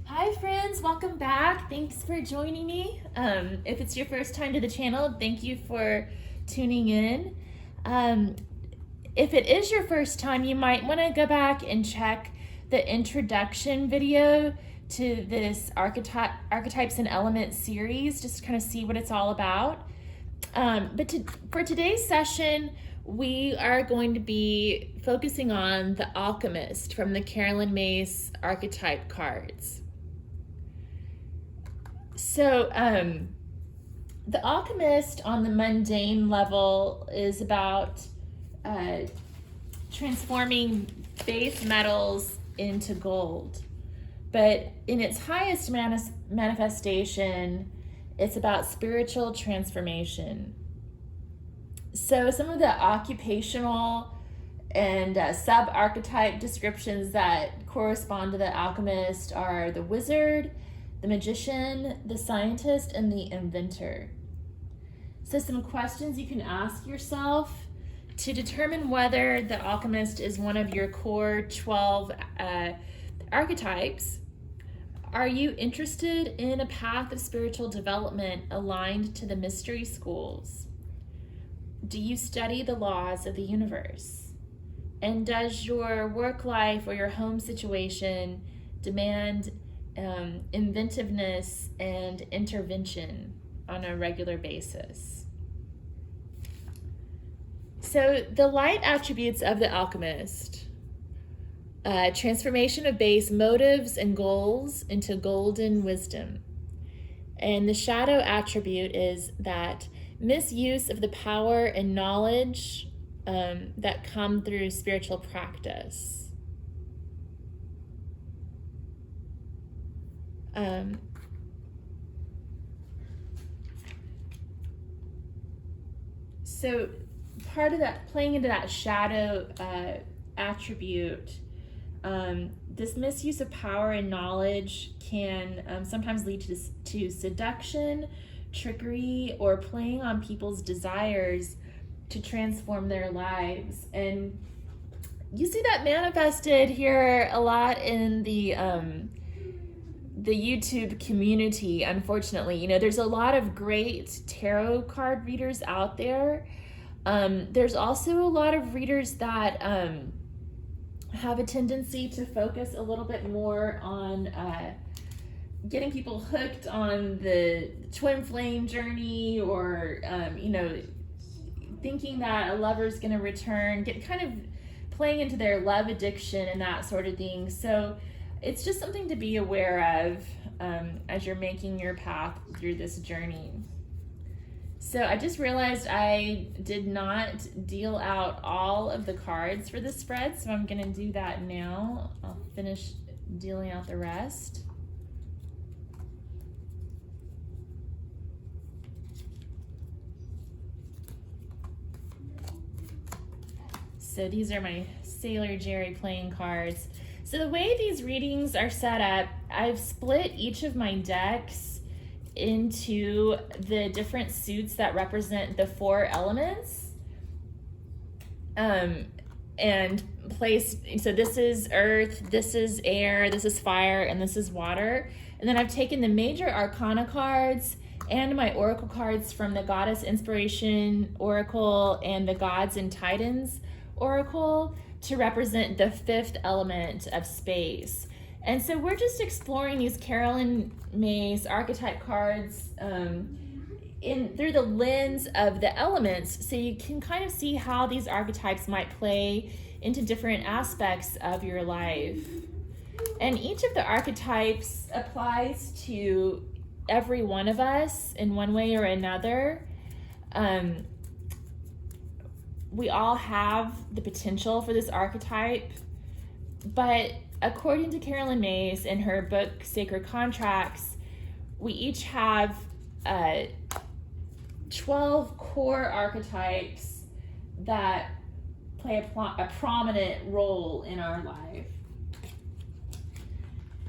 Hi friends, welcome back. Thanks for joining me. If it's your first time to the channel, thank you for tuning in. If it is your first time, you might want to go back and check the introduction video to this Archetypes and Elements series, just to kind of see what it's all about. For today's session, we are going to be focusing on the Alchemist from the Myss archetype cards. So the Alchemist on the mundane level is about transforming base metals into gold. But in its highest manifestation, it's about spiritual transformation. So some of the occupational and sub-archetype descriptions that correspond to the Alchemist are the wizard, the magician, the scientist, and the inventor. So some questions you can ask yourself to determine whether the Alchemist is one of your core 12 archetypes. Are you interested in a path of spiritual development aligned to the mystery schools? Do you study the laws of the universe? And does your work life or your home situation demand inventiveness and intervention on a regular basis? So the light attributes of the Alchemist: transformation of base motives and goals into golden wisdom. And the shadow attribute is that misuse of the power and knowledge that come through spiritual practice. So part of that, playing into that shadow attribute, this misuse of power and knowledge can sometimes lead to seduction, trickery, or playing on people's desires to transform their lives. And you see that manifested here a lot in the YouTube community, unfortunately. You know, there's a lot of great tarot card readers out there. There's also a lot of readers that have a tendency to focus a little bit more on getting people hooked on the twin flame journey, or thinking that a lover's going to return, get kind of playing into their love addiction and that sort of thing. So it's just something to be aware of as you're making your path through this journey. So I just realized I did not deal out all of the cards for this spread, so I'm going to do that now. I'll finish dealing out the rest. So these are my Sailor Jerry playing cards. So the way these readings are set up, I've split each of my decks into the different suits that represent the 4 elements, and placed, so this is earth, this is air, this is fire, and this is water. And then I've taken the major arcana cards and my oracle cards from the Goddess Inspiration Oracle and the Gods and Titans Oracle to represent the 5th element of space. And so we're just exploring these Myss archetype cards through the lens of the elements, so you can kind of see how these archetypes might play into different aspects of your life. And each of the archetypes applies to every one of us in one way or another. We all have the potential for this archetype, but according to Myss in her book Sacred Contracts, we each have 12 core archetypes that play a prominent role in our life.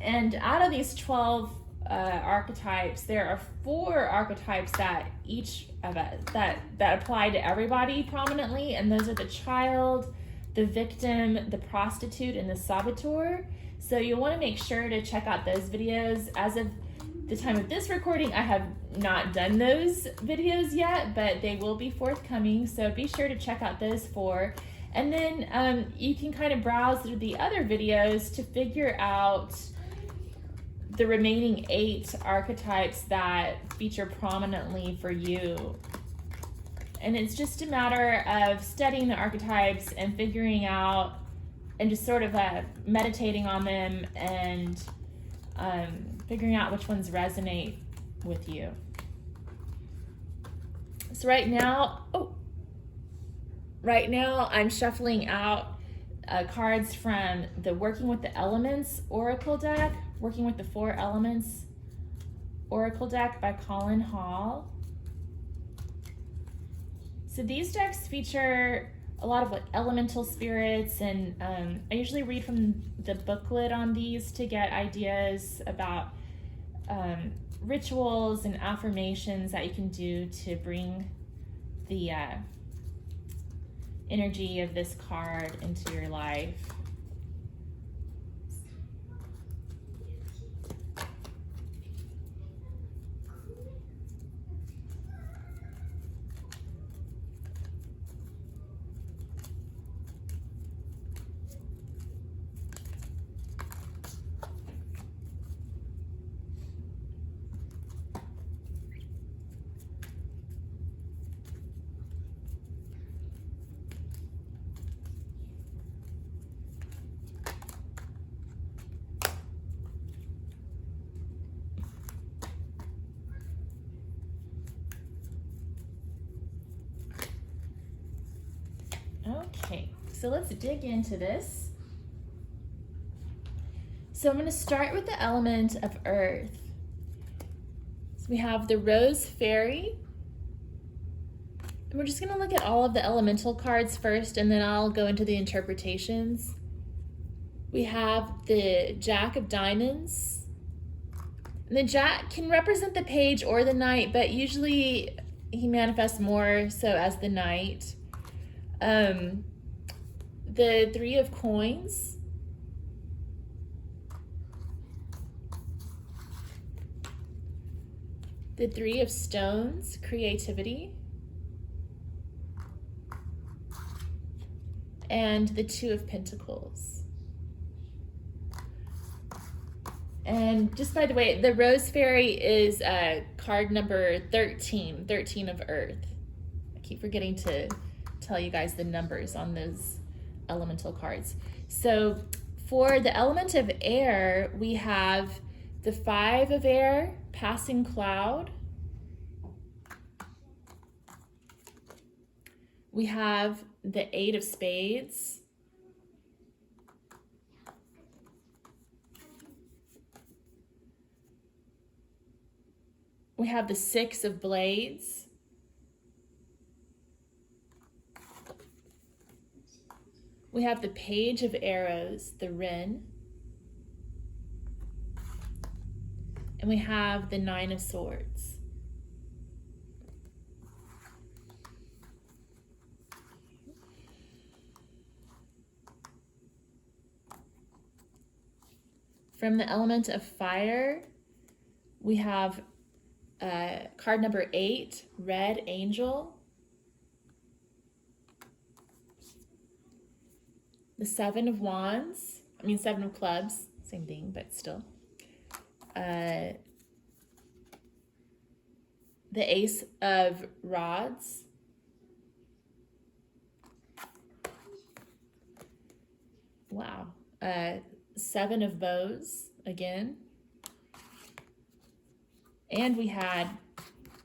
And out of these 12 archetypes, there are 4 archetypes that each of us that apply to everybody prominently, and those are the child, the victim, the prostitute, and the saboteur. So you'll want to make sure to check out those videos. As of the time of this recording, I have not done those videos yet, but they will be forthcoming. So be sure to check out those 4. And then you can kind of browse through the other videos to figure out the remaining 8 archetypes that feature prominently for you. And it's just a matter of studying the archetypes and figuring out and just sort of meditating on them and figuring out which ones resonate with you. So right now I'm shuffling out cards from the Working with the Elements Oracle deck, Working with the 4 Elements Oracle deck by Colin Hall. So these decks feature a lot of like elemental spirits, and I usually read from the booklet on these to get ideas about rituals and affirmations that you can do to bring the energy of this card into your life. Okay, so let's dig into this. So I'm going to start with the element of earth. So we have the Rose Fairy. And we're just going to look at all of the elemental cards first, and then I'll go into the interpretations. We have the Jack of Diamonds. And the Jack can represent the page or the knight, but usually he manifests more so as the knight. The 3 of Coins, the 3 of Stones, creativity, and the 2 of Pentacles. And just by the way, the Rose Fairy is card number 13, 13 of Earth. I keep forgetting to tell you guys the numbers on those elemental cards. So for the element of air, we have the 5 of Air, Passing Cloud. We have the 8 of Spades. We have the 6 of Blades. We have the Page of Arrows, the Wren. And we have the 9 of Swords. From the element of fire, we have card number 8, Red Angel. The 7 of Wands, 7 of Clubs, same thing, but still. The Ace of Rods. Wow. 7 of Bows, again. And we had,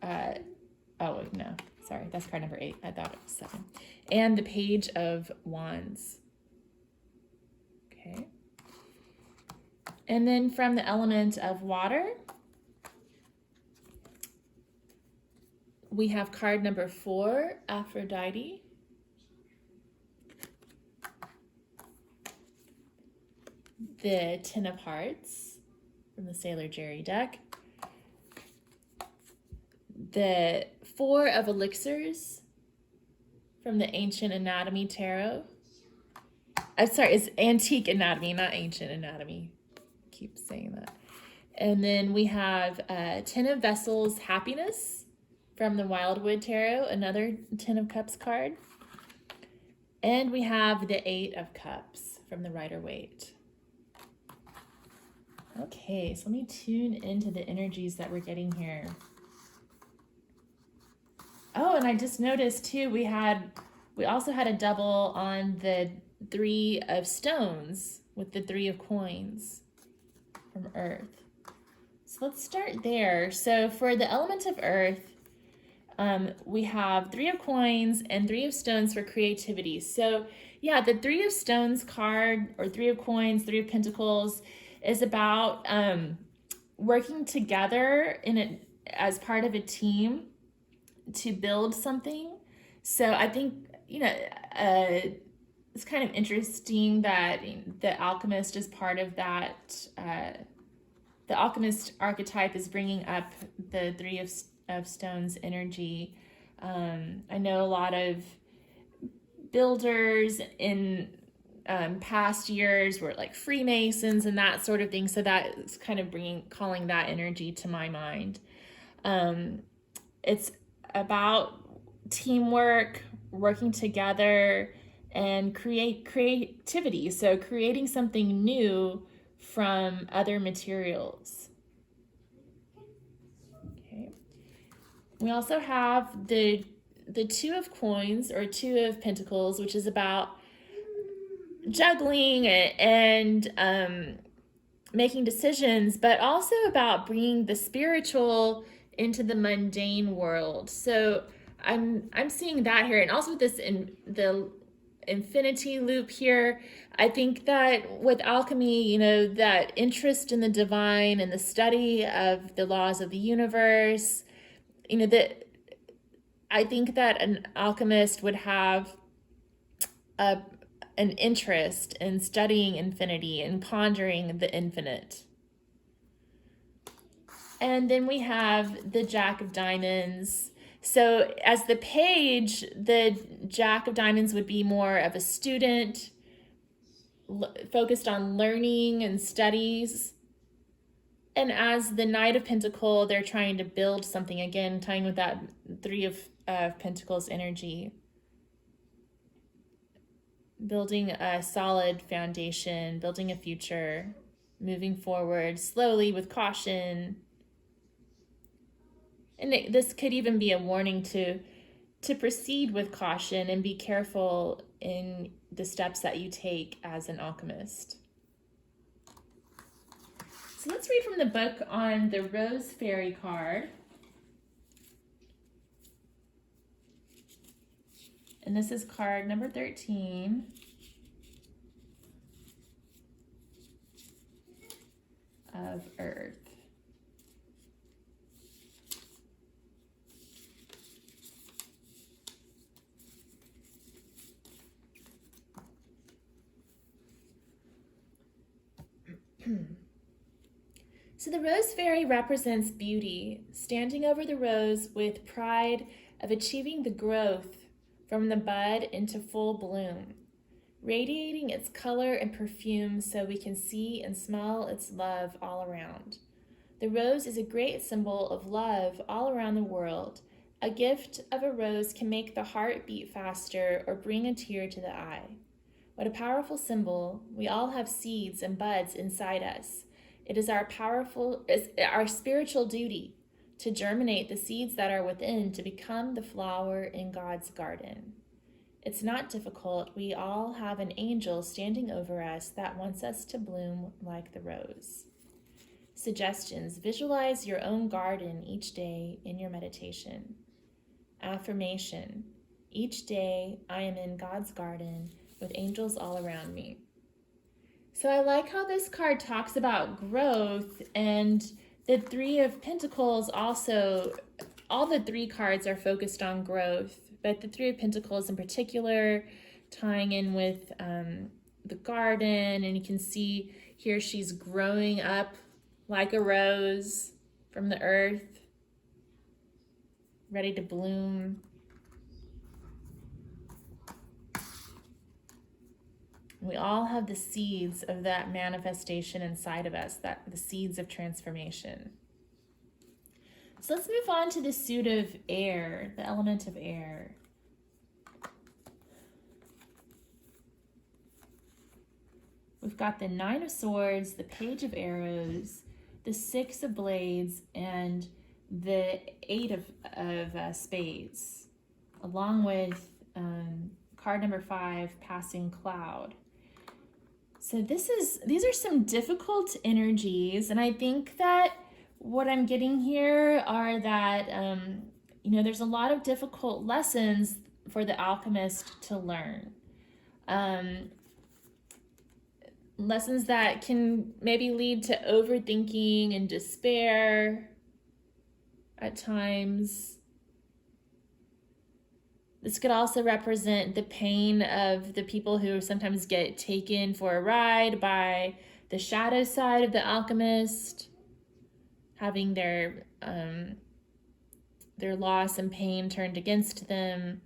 oh, no, sorry, that's card number 8. I thought it was 7. And the Page of Wands. Okay. And then from the element of water, we have card number 4, Aphrodite. The 10 of Hearts from the Sailor Jerry deck. The 4 of Elixirs from the Ancient Anatomy Tarot. I'm sorry, it's antique anatomy, not ancient anatomy. Keep saying that. And then we have Ten of Vessels, Happiness from the Wildwood Tarot, another Ten of Cups card. And we have the Eight of Cups from the Rider-Waite. Okay, so let me tune into the energies that we're getting here. Oh, and I just noticed too, we also had a double on the Three of Stones with the Three of Coins from Earth. So let's start there. So for the element of Earth, we have Three of Coins and Three of Stones for creativity. So yeah, the Three of Stones card, or Three of Coins, Three of Pentacles, is about working together as part of a team to build something. So I think, it's kind of interesting that the Alchemist is part of that. The Alchemist archetype is bringing up the Three of Stones energy. I know a lot of builders in past years were like Freemasons and that sort of thing. So that's kind of calling that energy to my mind. It's about teamwork, working together, and creativity. So creating something new from other materials. Okay. We also have the Two of Coins, or Two of Pentacles, which is about juggling and making decisions, but also about bringing the spiritual into the mundane world. So I'm seeing that here, and also with this in the infinity loop here. I think that with alchemy, that interest in the divine and the study of the laws of the universe, I think that an alchemist would have an interest in studying infinity and pondering the infinite. And then we have the Jack of Diamonds. So as the page, the Jack of Diamonds would be more of a student, focused on learning and studies. And as the Knight of Pentacles, they're trying to build something, again, tying with that Three of Pentacles energy. Building a solid foundation, building a future, moving forward slowly with caution. And this could even be a warning to proceed with caution and be careful in the steps that you take as an alchemist. So let's read from the book on the Rose Fairy card. And this is card number 13. Of Earth. So the Rose Fairy represents beauty, standing over the rose with pride of achieving the growth from the bud into full bloom, radiating its color and perfume so we can see and smell its love all around. The rose is a great symbol of love all around the world. A gift of a rose can make the heart beat faster or bring a tear to the eye. What a powerful symbol. We all have seeds and buds inside us. It is our spiritual duty to germinate the seeds that are within to become the flower in God's garden. It's not difficult. We all have an angel standing over us that wants us to bloom like the rose. Suggestions: visualize your own garden each day in your meditation. Affirmation: each day I am in God's garden with angels all around me. So I like how this card talks about growth, and the Three of Pentacles also, all the three cards are focused on growth, but the Three of Pentacles in particular, tying in with the garden, and you can see here she's growing up like a rose from the earth, ready to bloom. We all have the seeds of that manifestation inside of us, that the seeds of transformation. So let's move on to the suit of air, the element of air. We've got the 9 of Swords, the Page of Arrows, the 6 of Blades, and the 8 of Spades, along with card number 5, Passing Cloud. So these are some difficult energies, and I think that what I'm getting here are that, there's a lot of difficult lessons for the alchemist to learn. Lessons that can maybe lead to overthinking and despair at times. This could also represent the pain of the people who sometimes get taken for a ride by the shadow side of the alchemist, having their loss and pain turned against them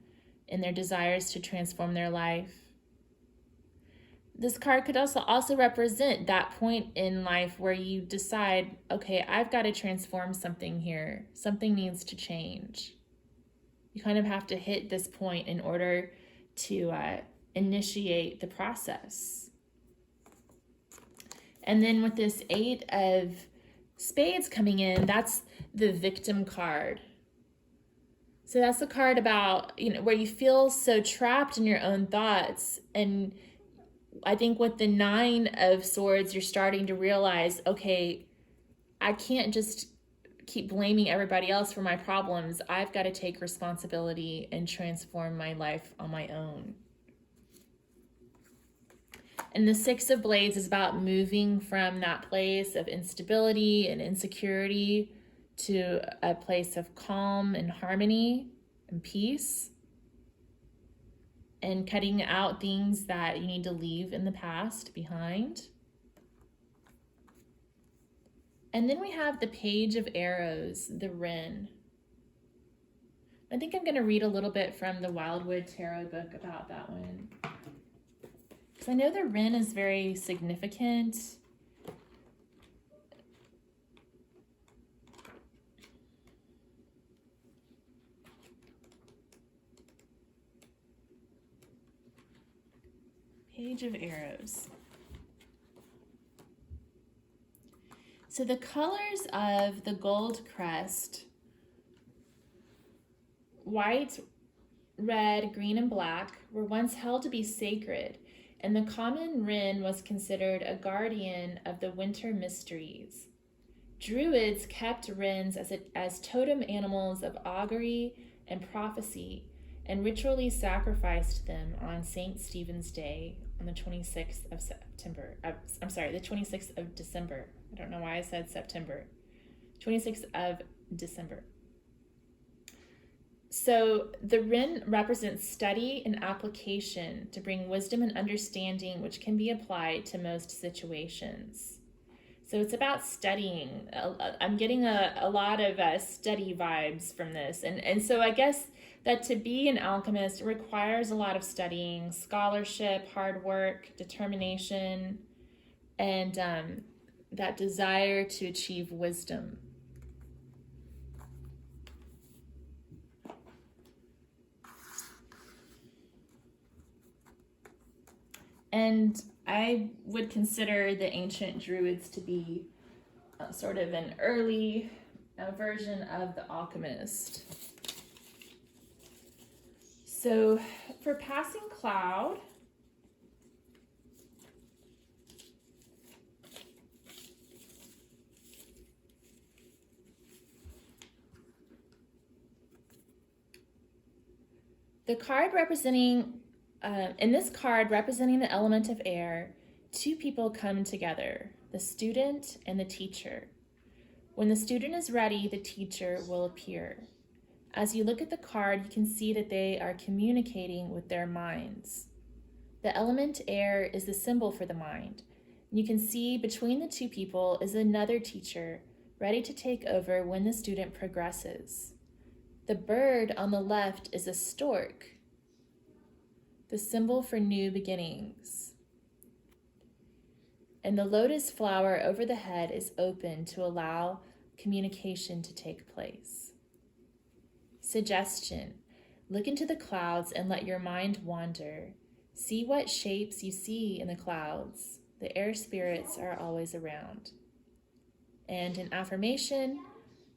in their desires to transform their life. This card could also represent that point in life where you decide, okay, I've got to transform something here. Something needs to change. You kind of have to hit this point in order to initiate the process. And then with this 8 of Spades coming in, that's the victim card. So that's the card about, where you feel so trapped in your own thoughts. And I think with the 9 of Swords, you're starting to realize, okay, I can't just keep blaming everybody else for my problems. I've got to take responsibility and transform my life on my own. And the 6 of Blades is about moving from that place of instability and insecurity to a place of calm and harmony and peace, and cutting out things that you need to leave in the past behind. And then we have the Page of Arrows, the Wren. I think I'm going to read a little bit from the Waite Tarot book about that one, because I know the Wren is very significant. Page of Arrows. So the colors of the gold crest, white, red, green, and black, were once held to be sacred, and the common wren was considered a guardian of the winter mysteries. Druids kept wrens as totem animals of augury and prophecy, and ritually sacrificed them on St. Stephen's Day on the 26th of September. The 26th of December. I don't know why I said September. 26th of December. So the wren represents study and application to bring wisdom and understanding, which can be applied to most situations. So it's about studying. I'm getting a lot of study vibes from this. And so I guess that to be an alchemist requires a lot of studying, scholarship, hard work, determination, and that desire to achieve wisdom. And I would consider the ancient Druids to be sort of an early version of the alchemist. So for Passing Cloud, the card representing in this card, representing the element of air, 2 people come together, the student and the teacher. When the student is ready, the teacher will appear. As you look at the card, you can see that they are communicating with their minds. The element air is the symbol for the mind. You can see between the 2 people is another teacher, ready to take over when the student progresses. The bird on the left is a stork, the symbol for new beginnings. and the lotus flower over the head is open to allow communication to take place. Suggestion: look into the clouds and let your mind wander. See what shapes you see in the clouds. The air spirits are always around. And an affirmation: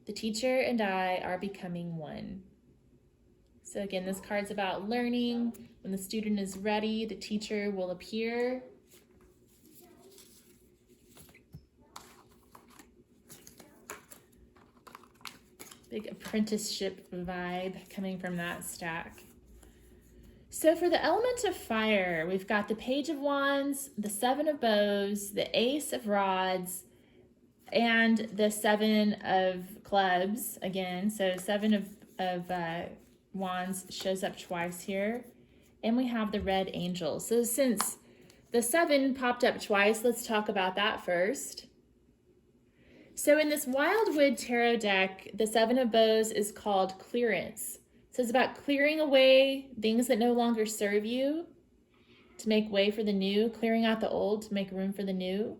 the teacher and I are becoming one. So again, this card's about learning. When the student is ready, the teacher will appear. Big apprenticeship vibe coming from that stack. So for the element of fire, we've got the Page of Wands, the Seven of Bows, the Ace of Rods, and the Seven of Clubs again. So Seven of Wands shows up twice here. And we have the Red Angel. So since the 7 popped up twice, let's talk about that first. So in this Wildwood Tarot deck, the Seven of Bows is called clearance. So it's about clearing away things that no longer serve you to make way for the new, clearing out the old to make room for the new.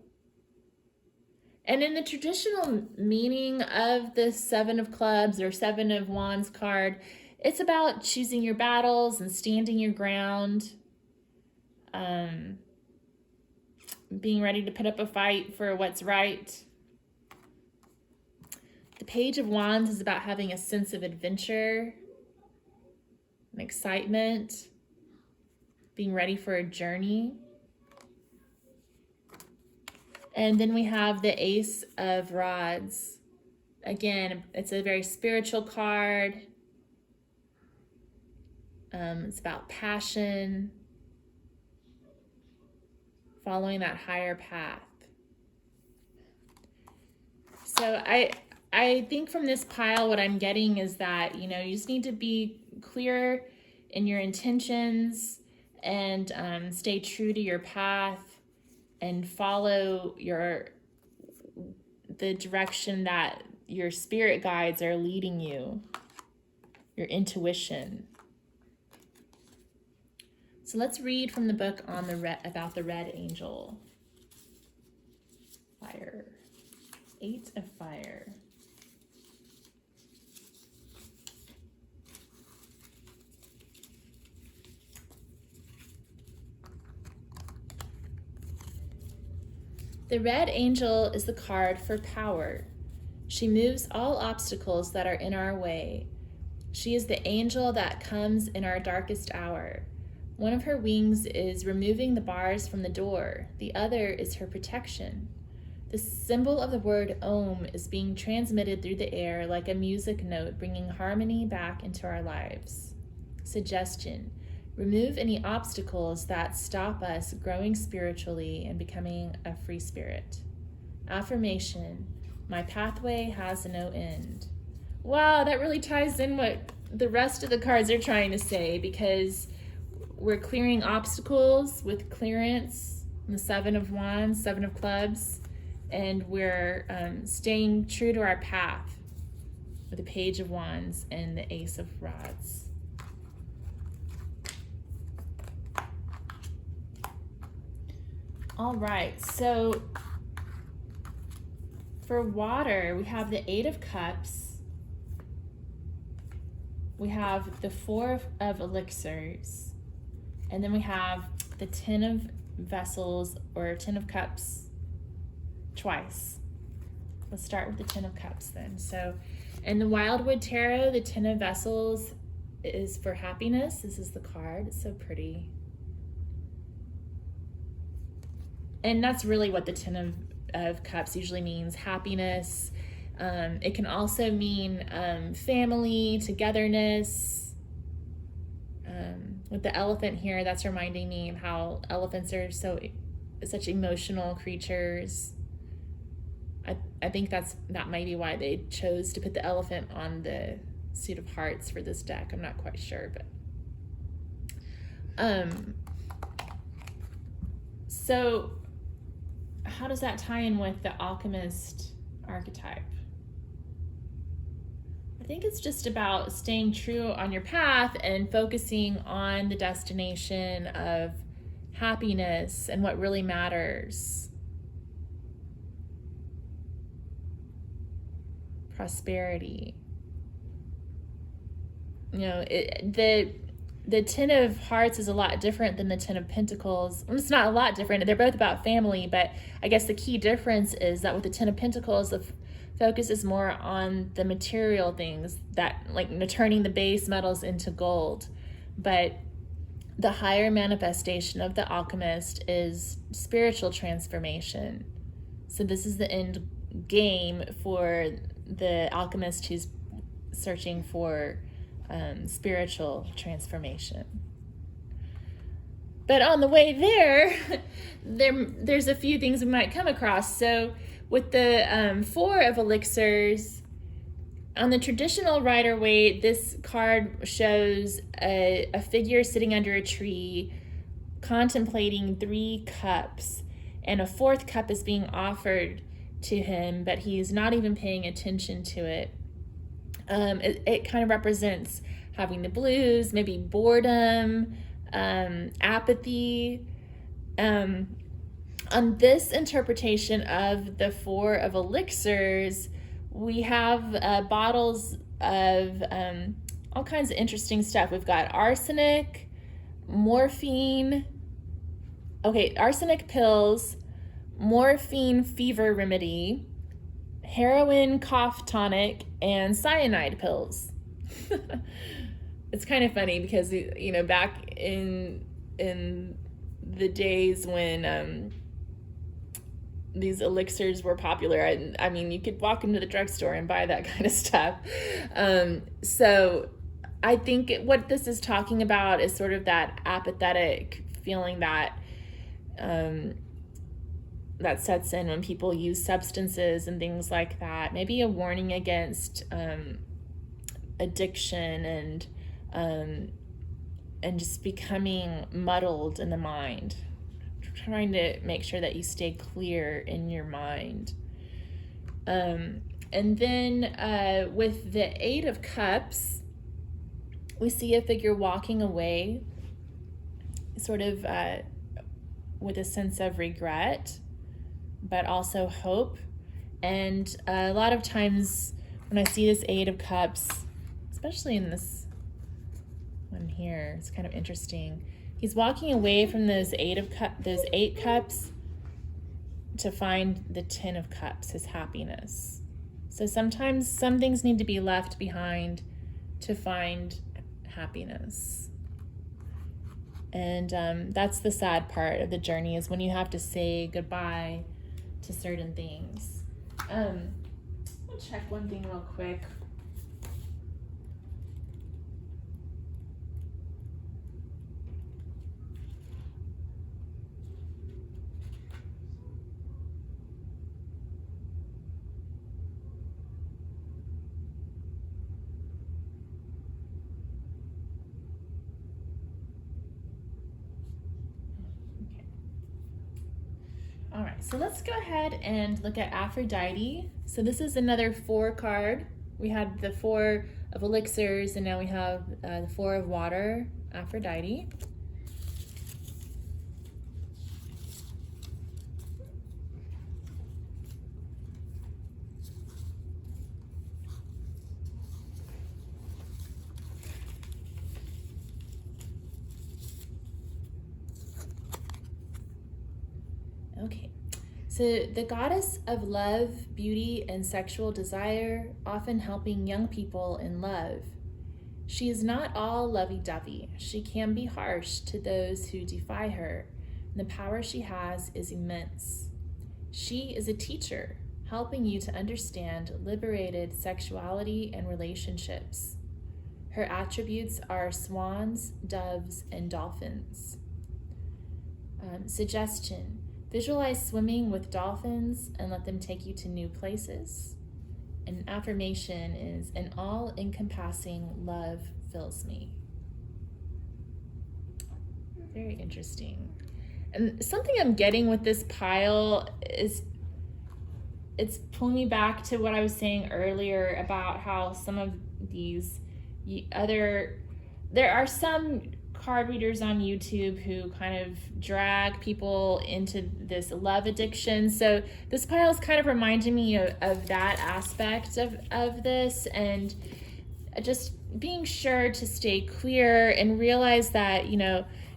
And in the traditional meaning of the Seven of Clubs or Seven of Wands card, it's about choosing your battles and standing your ground, being ready to put up a fight for what's right. The Page of Wands is about having a sense of adventure and excitement, being ready for a journey. And then we have the Ace of Rods. Again, it's a very spiritual card. It's about passion, following that higher path. So I think from this pile, what I'm getting is that, you just need to be clear in your intentions and stay true to your path and follow the direction that your spirit guides are leading you, your intuition. So let's read from the book on about the Red Angel. Fire. 8 of Fire. The Red Angel is the card for power. She moves all obstacles that are in our way. She is the angel that comes in our darkest hour. One of her wings is removing the bars from the door. The other is her protection. The symbol of the word Om is being transmitted through the air like a music note, bringing harmony back into our lives. Suggestion: remove any obstacles that stop us growing spiritually and becoming a free spirit. Affirmation: my pathway has no end. Wow, that really ties in what the rest of the cards are trying to say, because we're clearing obstacles with clearance, the Seven of Wands, Seven of Clubs, and we're staying true to our path with the Page of Wands and the Ace of Rods. All right, so for water, we have the 8 of Cups. We have the 4 of Elixirs. And then we have the 10 of Vessels or 10 of Cups twice. Let's start with the 10 of Cups then. So in the Wildwood Tarot, the 10 of Vessels is for happiness. This is the card. It's so pretty. And that's really what the 10 of Cups usually means, happiness. It can also mean family, togetherness. With the elephant here, that's reminding me of how elephants are such emotional creatures. I think that might be why they chose to put the elephant on the suit of hearts for this deck. I'm not quite sure, but so how does that tie in with the Alchemist archetype? I think it's just about staying true on your path and focusing on the destination of happiness and what really matters. prosperity. You know, the Ten of Hearts is a lot different than the Ten of Pentacles. Well, it's not a lot different. They're both about family, but I guess the key difference is that with the Ten of Pentacles, the focus is more on the material things, that like turning the base metals into gold. But the higher manifestation of the alchemist is spiritual transformation. So this is the end game for the alchemist who's searching for spiritual transformation. But on the way there's a few things we might come across. So with the Four of Elixirs, on the traditional Rider-Waite, this card shows a figure sitting under a tree contemplating 3 cups, and a 4th cup is being offered to him, but he's not even paying attention to it. It kind of represents having the blues, maybe boredom, apathy. On this interpretation of the Four of Elixirs, we have bottles of all kinds of interesting stuff. We've got arsenic, morphine, arsenic pills, morphine fever remedy, heroin cough tonic, and cyanide pills. It's kind of funny because, you know, back in the days when these elixirs were popular, I mean, you could walk into the drugstore and buy that kind of stuff. So I think what this is talking about is sort of that apathetic feeling that that sets in when people use substances and things like that. Maybe a warning against addiction and just becoming muddled in the mind. Trying to make sure that you stay clear in your mind. And then with the Eight of Cups, we see a figure walking away, sort of with a sense of regret, but also hope. And a lot of times when I see this Eight of Cups, especially in this one here, it's kind of interesting. He's walking away from those those 8 cups to find the 10 of Cups, his happiness. So sometimes some things need to be left behind to find happiness. And that's the sad part of the journey, is when you have to say goodbye to certain things. I'll check one thing real quick. All right, so let's go ahead and look at Aphrodite. So this is another 4 card. We had the 4 of Elixirs, and now we have the 4 of Water, Aphrodite. Okay, so the goddess of love, beauty, and sexual desire, often helping young people in love. She is not all lovey-dovey. She can be harsh to those who defy her, and the power she has is immense. She is a teacher, helping you to understand liberated sexuality and relationships. Her attributes are swans, doves, and dolphins. Suggestion: visualize swimming with dolphins and let them take you to new places. An affirmation is, an all-encompassing love fills me. Very interesting. And something I'm getting with this pile is, it's pulling me back to what I was saying earlier about how some of these there are some card readers on YouTube who kind of drag people into this love addiction. So this pile is kind of reminding me of that aspect of this, and just being sure to stay clear and realize that,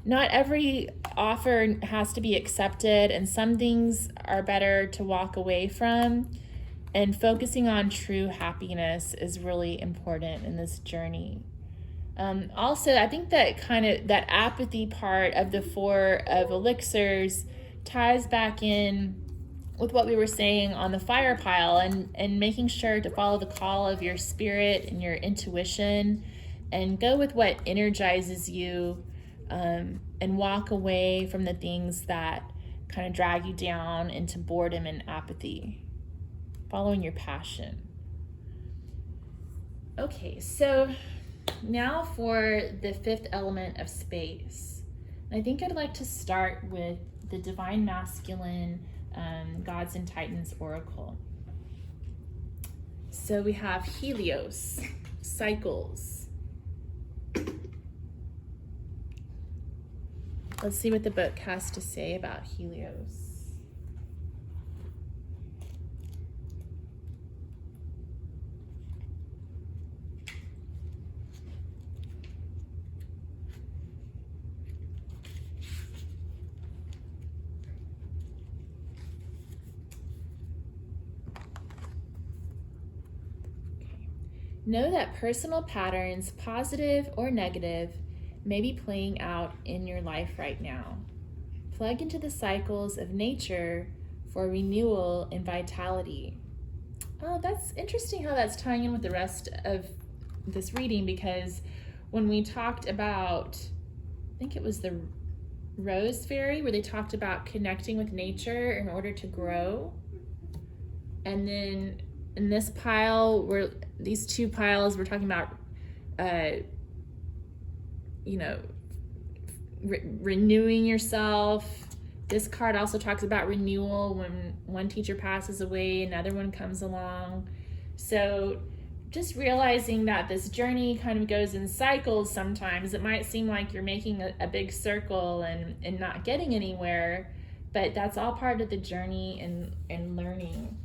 not every offer has to be accepted, and some things are better to walk away from. And focusing on true happiness is really important in this journey. Also, I think that that apathy part of the Four of Elixirs ties back in with what we were saying on the fire pile, and making sure to follow the call of your spirit and your intuition, and go with what energizes you, and walk away from the things that kind of drag you down into boredom and apathy. Following your passion. Okay, so now for the fifth element of space. I think I'd like to start with the Divine Masculine Gods and Titans Oracle. So we have Helios, cycles. Let's see what the book has to say about Helios. Know that personal patterns, positive or negative, may be playing out in your life right now. Plug into the cycles of nature for renewal and vitality. Oh, that's interesting how that's tying in with the rest of this reading, because when we talked about, I think it was the Rose Fairy, where they talked about connecting with nature in order to grow. And then in this pile, where these two piles, we're talking about, renewing yourself. This card also talks about renewal. When one teacher passes away, another one comes along. So just realizing that this journey kind of goes in cycles sometimes. It might seem like you're making a big circle and not getting anywhere, but that's all part of the journey and learning.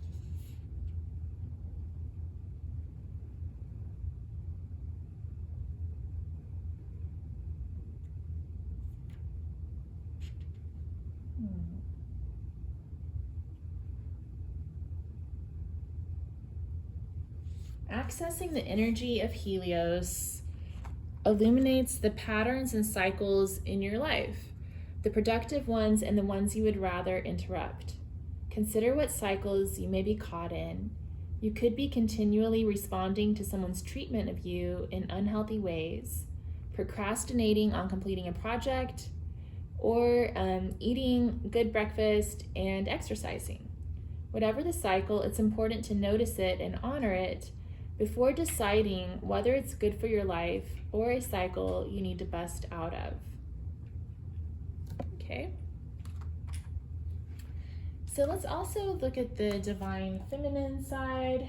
Accessing the energy of Helios illuminates the patterns and cycles in your life, the productive ones and the ones you would rather interrupt. Consider what cycles you may be caught in. You could be continually responding to someone's treatment of you in unhealthy ways, procrastinating on completing a project, or eating good breakfast and exercising. Whatever the cycle, it's important to notice it and honor it before deciding whether it's good for your life or a cycle you need to bust out of. Okay. So let's also look at the Divine Feminine side.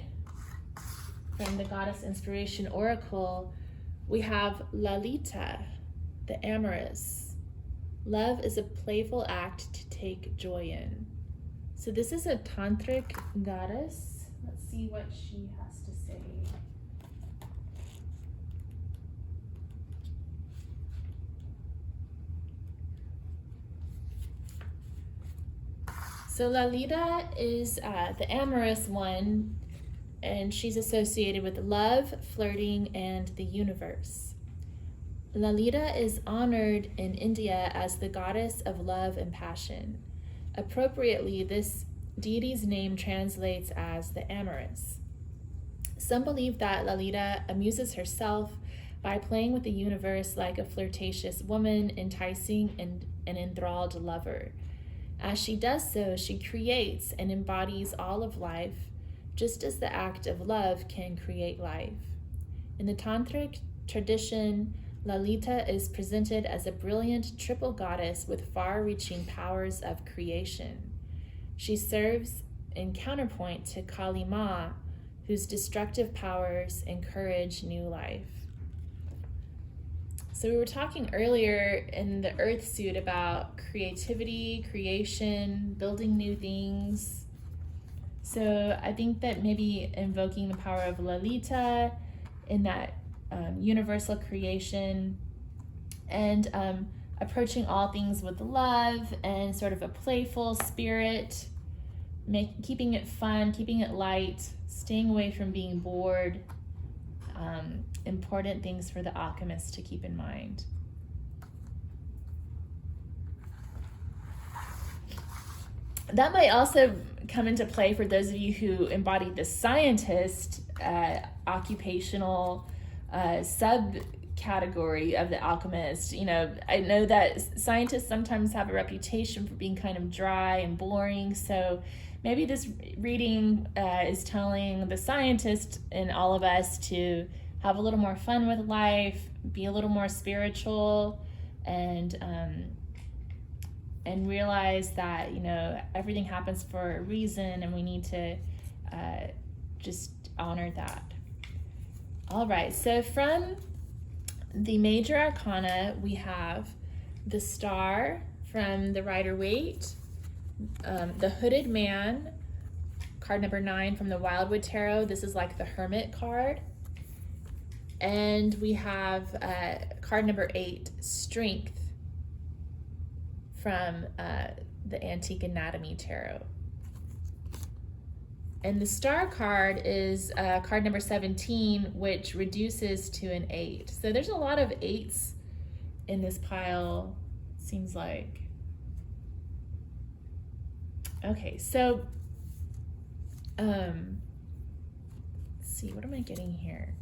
From the Goddess Inspiration Oracle, we have Lalita, the amorous. Love is a playful act to take joy in. So this is a tantric goddess. Let's see what she has to say. So Lalita is the amorous one, and she's associated with love, flirting, and the universe. Lalita is honored in India as the goddess of love and passion. Appropriately, this deity's name translates as the amorous. Some believe that Lalita amuses herself by playing with the universe like a flirtatious woman, enticing an enthralled lover. As she does so, she creates and embodies all of life, just as the act of love can create life. In the tantric tradition, Lalita is presented as a brilliant triple goddess with far-reaching powers of creation. She serves in counterpoint to Kali Ma, whose destructive powers encourage new life. So we were talking earlier in the Earth suit about creativity, creation, building new things. So I think that maybe invoking the power of Lalita in that universal creation, and approaching all things with love and sort of a playful spirit, keeping it fun, keeping it light, staying away from being bored. Important things for the alchemist to keep in mind. That might also come into play for those of you who embody the scientist occupational subcategory of the alchemist. You know, I know that scientists sometimes have a reputation for being kind of dry and boring, so maybe this reading is telling the scientist in all of us to have a little more fun with life, be a little more spiritual, and realize that, you know, everything happens for a reason, and we need to just honor that. All right, so from the major arcana, we have the Star from the Rider Waite, the Hooded Man, card number 9 from the Wildwood Tarot. This is like the Hermit card. And we have card number 8, Strength, from the Antique Anatomy Tarot. And the Star card is card number 17, which reduces to an 8. So there's a lot of 8s in this pile, seems like. Okay, so let's see, what am I getting here?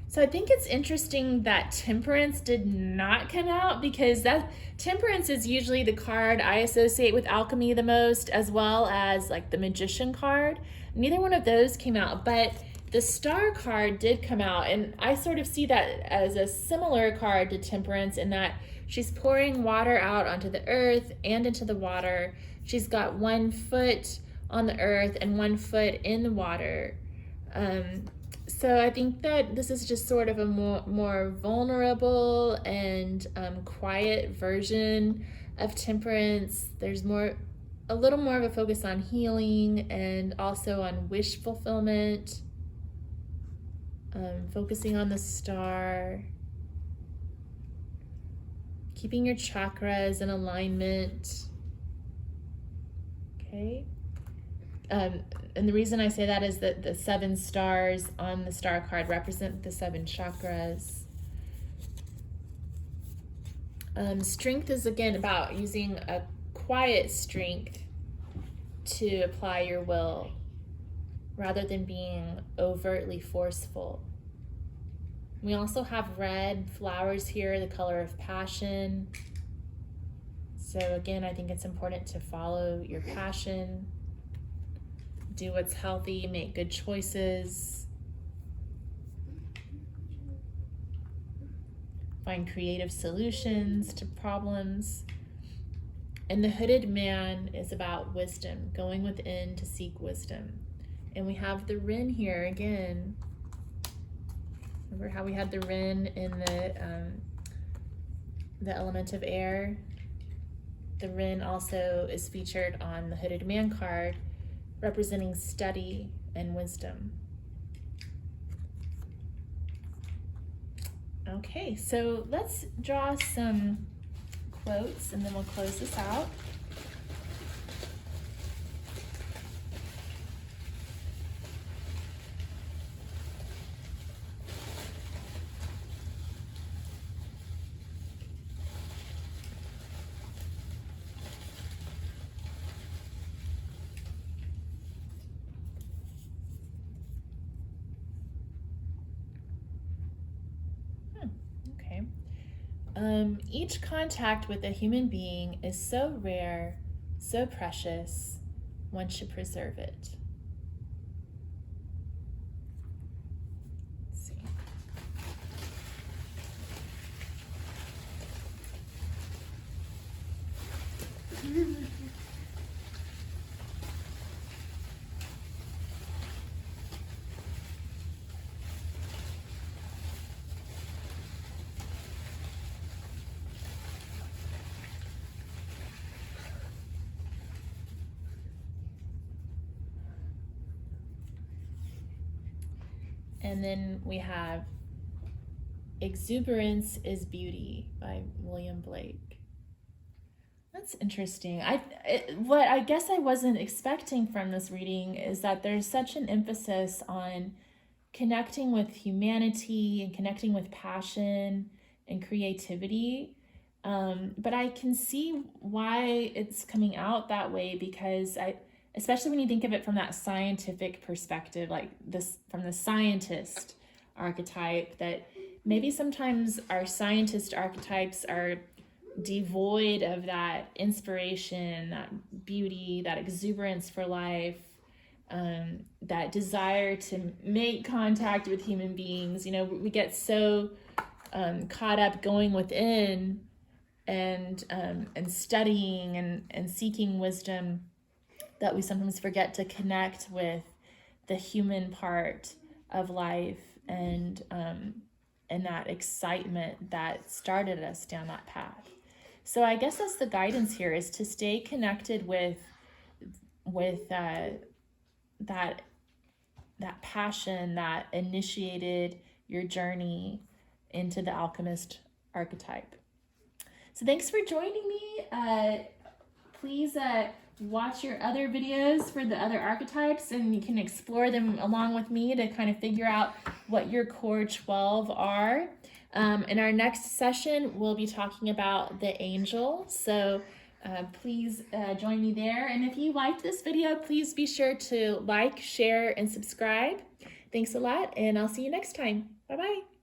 So I think it's interesting that Temperance did not come out, because that Temperance is usually the card I associate with alchemy the most, as well as like the Magician card. Neither one of those came out, but the Star card did come out, and I sort of see that as a similar card to Temperance in that she's pouring water out onto the earth and into the water. She's got 1 foot on the earth and 1 foot in the water. So I think that this is just sort of a more vulnerable and quiet version of Temperance. There's a little more of a focus on healing and also on wish fulfillment, focusing on the Star, keeping your chakras in alignment. Okay. And the reason I say that is that the 7 stars on the Star card represent the 7 chakras. Strength is again about using a quiet strength to apply your will rather than being overtly forceful. We also have red flowers here, the color of passion. So again, I think it's important to follow your passion. Do what's healthy, make good choices, find creative solutions to problems. And the Hooded Man is about wisdom, going within to seek wisdom. And we have the Wren here again. Remember how we had the Wren in the element of air? The Wren also is featured on the Hooded Man card, representing study and wisdom. Okay, so let's draw some quotes and then we'll close this out. Each contact with a human being is so rare, so precious, one should preserve it. Let's see. And then we have Exuberance is Beauty by William Blake. That's interesting. What I guess I wasn't expecting from this reading is that there's such an emphasis on connecting with humanity and connecting with passion and creativity. But I can see why it's coming out that way, because especially when you think of it from that scientific perspective, like this, from the scientist archetype, that maybe sometimes our scientist archetypes are devoid of that inspiration, that beauty, that exuberance for life, that desire to make contact with human beings. You know, we get so caught up going within and studying and seeking wisdom that we sometimes forget to connect with the human part of life and that excitement that started us down that path. So I guess that's the guidance here, is to stay connected with that passion that initiated your journey into the Alchemist archetype. So thanks for joining me. Please watch your other videos for the other archetypes, and you can explore them along with me to kind of figure out what your core 12 are. In our next session, we'll be talking about the angel. So please join me there. And if you liked this video, please be sure to like, share, and subscribe. Thanks a lot, and I'll see you next time. Bye-bye.